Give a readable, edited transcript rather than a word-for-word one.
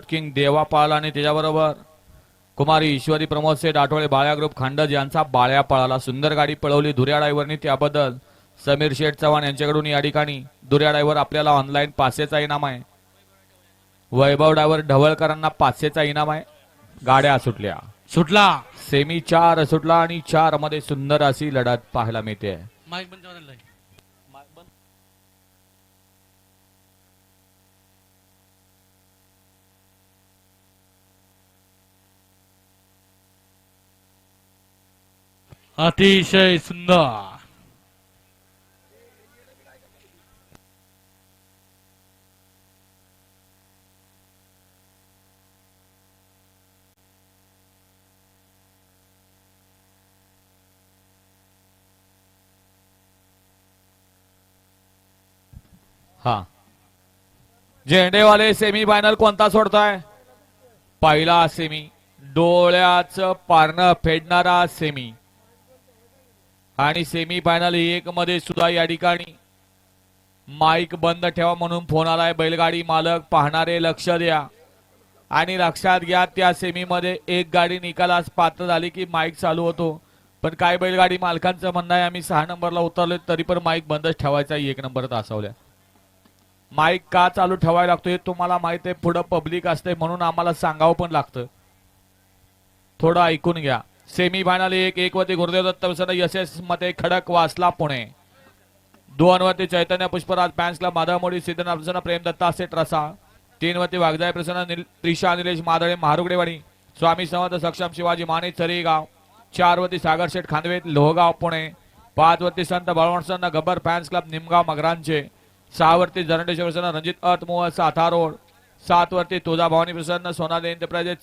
King देवा पळाला आणि त्याच्याबरोबर कुमारी ईश्वरी प्रमोद सेठ आठवळे बाळ्या ग्रुप खांडज यांचा बाळ्या पळाला. सुंदर गाडी पळवली धुऱ्या ड्रायव्हरनी, त्याबद्दल समीर शेठ चव्हाण यांच्याकडून या ठिकाणी धुऱ्या ड्रायव्हर आपल्याला ऑनलाईन 500चा इनाम आहे. वैभव ड्रायव्हर ढवळकरांना 500चा इनाम आहे. गाड्या सुटला सेमी 4 सुटला आणि 4 मध्ये सुंदर अशी लढत पाहायला मिळते. माईक बंद झालेला आहे. अतिशय सुंदर हा झेंडेवाले सेमी फायनल कोणता सोडताय? पहिला सेमी, डोळ्याचं पारणं फेडणारा सेमी. आणि सेमी फायनल 1 मध्ये सुद्धा या ठिकाणी माईक बंद ठेवा म्हणून फोन आलाय. बैलगाडी मालक पाहणारे लक्ष द्या आणि लक्षात घ्या, त्या सेमी मध्ये एक गाडी निकालास पात्र झाली की माईक चालू होतो. पण काय बैलगाडी मालकांचं म्हणणं आहे आम्ही 6 नंबरला उतरलो तरी पण माईक बंदच ठेवायचा 1 नंबर तासवल्या. माईक का चालू ठेवायला लागतो हे तुम्हाला माहित आहे. पुढे पब्लिक असते म्हणून आम्हाला सांगावं पण लागतं. थोडं ऐकून घ्या. सेमी फायनल 1 वरती गुरुदेव दत्त प्रसन्न यशस मध्ये खडक वासला पुणे. 2 वरती चैतन्य पुष्पराज फॅन्स क्लब माधव मोडी सिद्धनाथ प्रसन्न प्रेम दत्ता सेठ रसा. 3 वरती वागजाय प्रसन्न त्रिशा निलेश मादळे महारुगडेवाडी. स्वामी समर्थ सक्षम शिवाजी माने चरीगाव. 4 वरती सागर शेठ खांदवे लोहगाव पुणे. 5 वरती संत बळवंत गब्बर फॅन्स क्लब निमगाव मगरांचे. 6 वरती जरंडेश्वर प्रसन्न रणजित अत मोह साथा रोड. 7 वरती तुळजाभवानी प्रसन्न सोनाली एंटरप्राइजेस